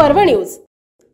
पर्व न्यूज।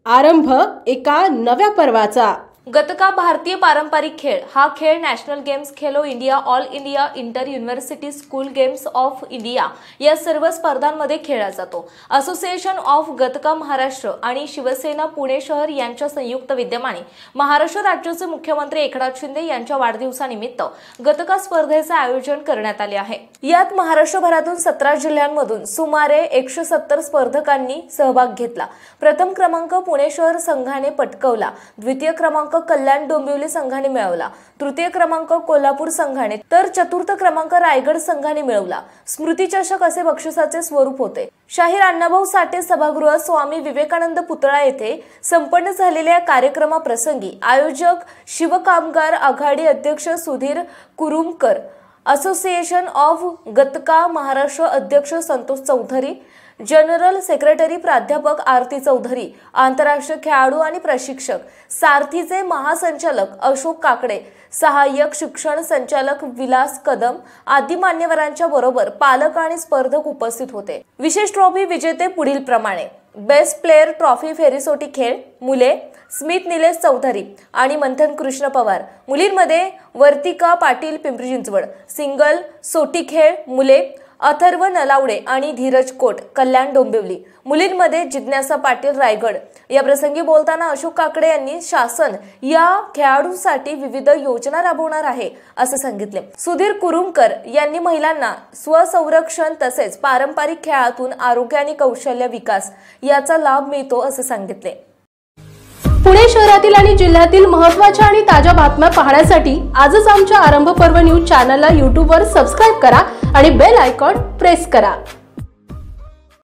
आरंभ एका नव्या पर्वाचा। गतका भारतीय पारंपरिक खेळ हा खेळ national games, Khelo India, all India inter university school games of India या सर्व स्पर्धांमध्ये खेळला जातो। असोसिएशन ऑफ गतका महाराष्ट्र आणि शिवसेना पुणे शहर यांच्या संयुक्त विद्यमाने महाराष्ट्र राज्याचे मुख्यमंत्री एकनाथ शिंदे यांच्या वाढदिवसानिमित्त गतका स्पर्धेचे आयोजन करण्यात आले आहे। यात महाराष्ट्रभरातून 17 जिल्ह्यांमधून सुमारे 170 स्पर्धकांनी सहभाग घेतला। प्रथम क्रमांक पुणे शहर संघाने पटकावला, द्वितीय क्रमांक कल्याण डोंबिवली संघाने मिळवला, तृतीय क्रमांक कोल्हापूर संघाने तर चतुर्थ क्रमांक रायगड संघाने मिळवला। स्मृती चषक असे बक्षिसाचे स्वरूप होते। शाहीर अण्णाभाऊ साठे सभागृह स्वामी विवेकानंद पुतळा येथे संपन्न झालेल्या कार्यक्रमाप्रसंगी आयोजक शिवकामगार आघाडी अध्यक्ष सुधीर कुरुमकर, असोसिएशन ऑफ गतका महाराष्ट्र अध्यक्ष संतोष चौधरी, जनरल सेक्रेटरी प्राध्यापक आरती चौधरी, आंतरराष्ट्रीय खेळाडू आणि प्रशिक्षक, सारथीचे महासंचालक अशोक काकडे, सहाय्यक शिक्षण संचालक विलास कदम आदी मान्यवरांच्या बरोबर पालक आणि स्पर्धक उपस्थित होते। विशेष ट्रॉफी विजेते पुढील प्रमाणे: बेस्ट प्लेयर ट्रॉफी फेरीसोटी खेळ मुले स्मित निलेश चौधरी आणि मंथन कृष्ण पवार, मुलींमध्ये वर्तिका पाटील पिंपरी चिंचवड, सिंगल सोटी खेळ मुले अथर्व नलावडे आणि धीरज कोट कल्याण डोंबिवली, मुलींमध्ये जिज्ञासा पाटील रायगड। या प्रसंगी बोलताना अशोक काकडे यांनी शासन या खेळाडूंसाठी विविध योजना राबवणार आहे असे सांगितले। सुधीर कुरुमकर यांनी महिलांना स्वसंरक्षण तसेच पारंपरिक खेळातून आरोग्य आणि कौशल्य विकास याचा लाभ मिळतो असे सांगितले। पुणे शहरातील आणि जिल्ह्यातील महत्त्वाच्या आणि ताज्या बातम्या पाहण्यासाठी आजच आमच्या आरंभ पर्व न्यूज चॅनलला YouTube वर सबस्क्राइब करा आणि बेल आयकॉन प्रेस करा।